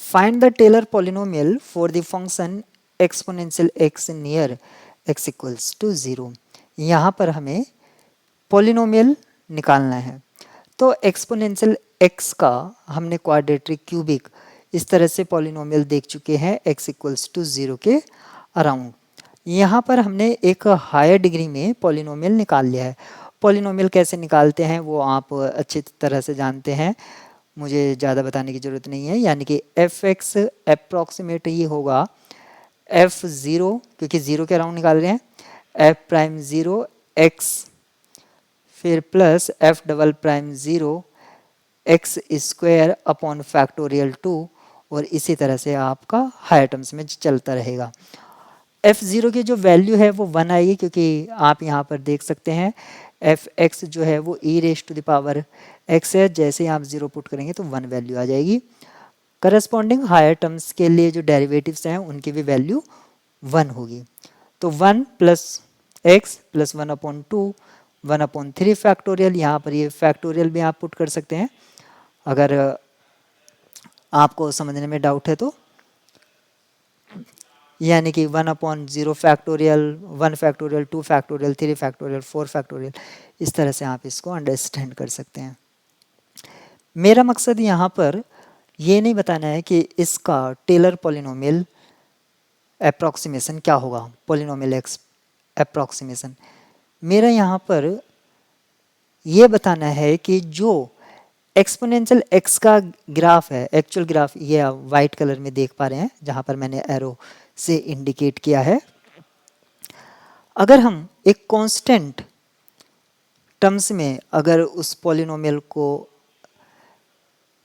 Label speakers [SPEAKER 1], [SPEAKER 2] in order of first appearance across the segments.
[SPEAKER 1] Find the Taylor polynomial for the function exponential x near x equals to 0। यहाँ पर हमें polynomial निकालना है। तो एक्सपोनेंशियल x का हमने क्वाड्रेटिक क्यूबिक इस तरह से पॉलिनोमियल देख चुके हैं x इक्वल्स टू 0 के अराउंड। यहाँ पर हमने एक हायर डिग्री में पॉलिनोमियल निकाल लिया है। पॉलिनोमियल कैसे निकालते हैं वो आप अच्छी तरह से जानते हैं, मुझे ज़्यादा बताने की ज़रूरत नहीं है। यानी कि f(x) अप्रॉक्सीमेट ये होगा f(0) क्योंकि 0 के अराउंड निकाल रहे हैं, f'(0) x फिर plus f'(0) x square upon factorial 2 और इसी तरह से आपका हायर टर्म्स में चलता रहेगा। f(0) की जो वैल्यू है वो 1 आएगी क्योंकि आप यहाँ पर देख सकते हैं f(x) जो है वो e⁻x है। जैसे ही आप 0 पुट करेंगे तो 1 वैल्यू आ जाएगी। करस्पॉन्डिंग हायर टर्म्स के लिए जो डेरिवेटिव्स हैं उनकी भी वैल्यू 1 होगी। तो 1 प्लस x प्लस 1/2 1/3 फैक्टोरियल, यहाँ पर ये फैक्टोरियल भी आप पुट कर सकते हैं अगर आपको समझने में डाउट है तो। यानी कि 1/0 factorial 1 factorial 2 factorial 3 factorial 4 factorial, इस तरह से आप इसको अंडरस्टैंड कर सकते हैं। मेरा मकसद यहाँ पर ये नहीं बताना है कि इसका टेलर पॉलिनोमियल अप्रॉक्सीमेशन क्या होगा, पॉलिनोमियल एक्स अप्रॉक्सीमेशन। मेरा यहाँ पर ये बताना है कि जो एक्सपोनेंशियल x का ग्राफ है, एक्चुअल ग्राफ ये आप वाइट कलर में देख पा रहे हैं जहाँ पर मैंने एरो से इंडिकेट किया है। अगर हम एक कांस्टेंट टर्म्स में अगर उस पॉलिनोमियल को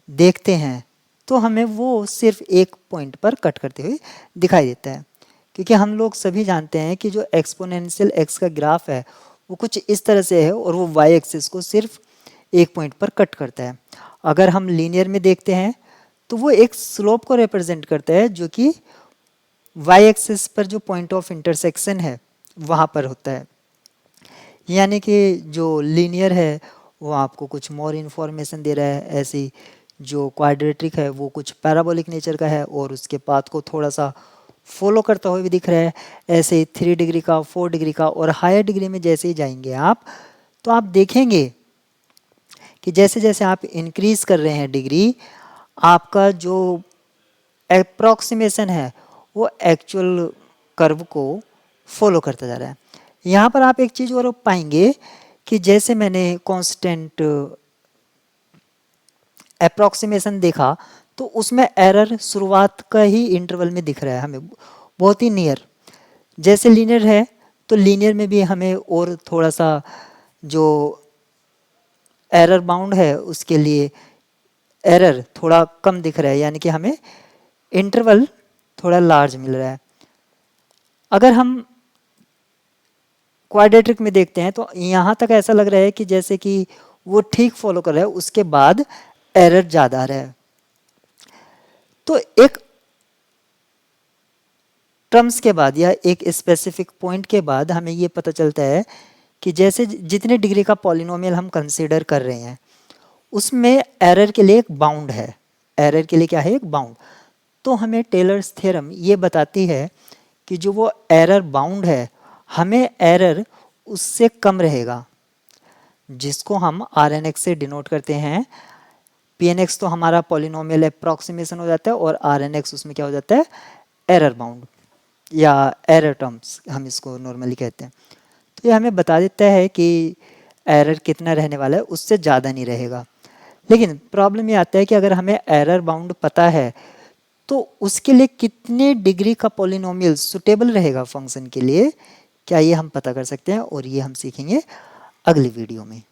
[SPEAKER 1] देखते हैं तो हमें वो सिर्फ एक पॉइंट पर कट करते हुए दिखाई देता है, क्योंकि हम लोग सभी जानते हैं कि जो एक्सपोनेंशियल x का ग्राफ है वो कुछ इस तरह से है और वो y एक्सिस को सिर्फ एक पॉइंट पर कट करता है। अगर हम लीनियर में देखते हैं तो वो एक स्लोप को रिप्रेजेंट करता है जो कि y एक्सिस पर जो पॉइंट ऑफ इंटरसेक्शन है वहाँ पर होता है। यानी कि जो लीनियर है वो आपको कुछ मोर इन्फॉर्मेशन दे रहा है, ऐसी जो क्वाड्रेटिक है वो कुछ पैराबोलिक नेचर का है और उसके पाथ को थोड़ा सा फॉलो करता हुआ भी दिख रहा है। ऐसे ही 3 डिग्री का 4 डिग्री का और हायर डिग्री में जैसे ही जाएंगे आप तो आप देखेंगे कि जैसे जैसे आप इंक्रीज कर रहे हैं डिग्री, आपका जो अप्रॉक्सीमेशन है वो एक्चुअल कर्व को फॉलो करता जा रहा है। यहाँ पर आप एक चीज़ और पाएंगे कि जैसे मैंने कांस्टेंट अप्रॉक्सीमेशन देखा तो उसमें एरर शुरुआत का ही इंटरवल में दिख रहा है हमें बहुत ही नियर। जैसे लीनियर है तो लीनियर में भी हमें और थोड़ा सा जो एरर बाउंड है उसके लिए एरर थोड़ा कम दिख रहा है, यानी कि हमें इंटरवल थोड़ा लार्ज मिल रहा है। अगर हम क्वाड्रेटिक में देखते हैं तो यहाँ तक ऐसा लग रहा है कि जैसे कि वो ठीक फॉलो कर रहा है, उसके बाद एरर ज़्यादा आ रहा है। तो एक टर्म्स के बाद या एक स्पेसिफिक पॉइंट के बाद हमें ये पता चलता है कि जैसे जितने डिग्री का पॉलिनोमियल हम कंसीडर कर रहे हैं उसमें एरर के लिए एक बाउंड है। एरर के लिए क्या है? एक बाउंड। तो हमें टेलर्स थ्योरम ये बताती है कि जो वो एरर बाउंड है हमें एरर उससे कम रहेगा, जिसको हम Rnx से डिनोट करते हैं। Pnx तो हमारा पॉलिनोमियल अप्रॉक्सीमेशन हो जाता है और Rnx उसमें क्या हो जाता है? एरर बाउंड या एरर टर्म्स हम इसको नॉर्मली कहते हैं। तो ये हमें बता देता है कि एरर कितना रहने वाला है, उससे ज़्यादा नहीं रहेगा। लेकिन प्रॉब्लम ये आता है कि अगर हमें एरर बाउंड पता है तो उसके लिए कितने डिग्री का पॉलिनोमियल सुटेबल रहेगा फंक्शन के लिए, क्या ये हम पता कर सकते हैं? और ये हम सीखेंगे अगली वीडियो में।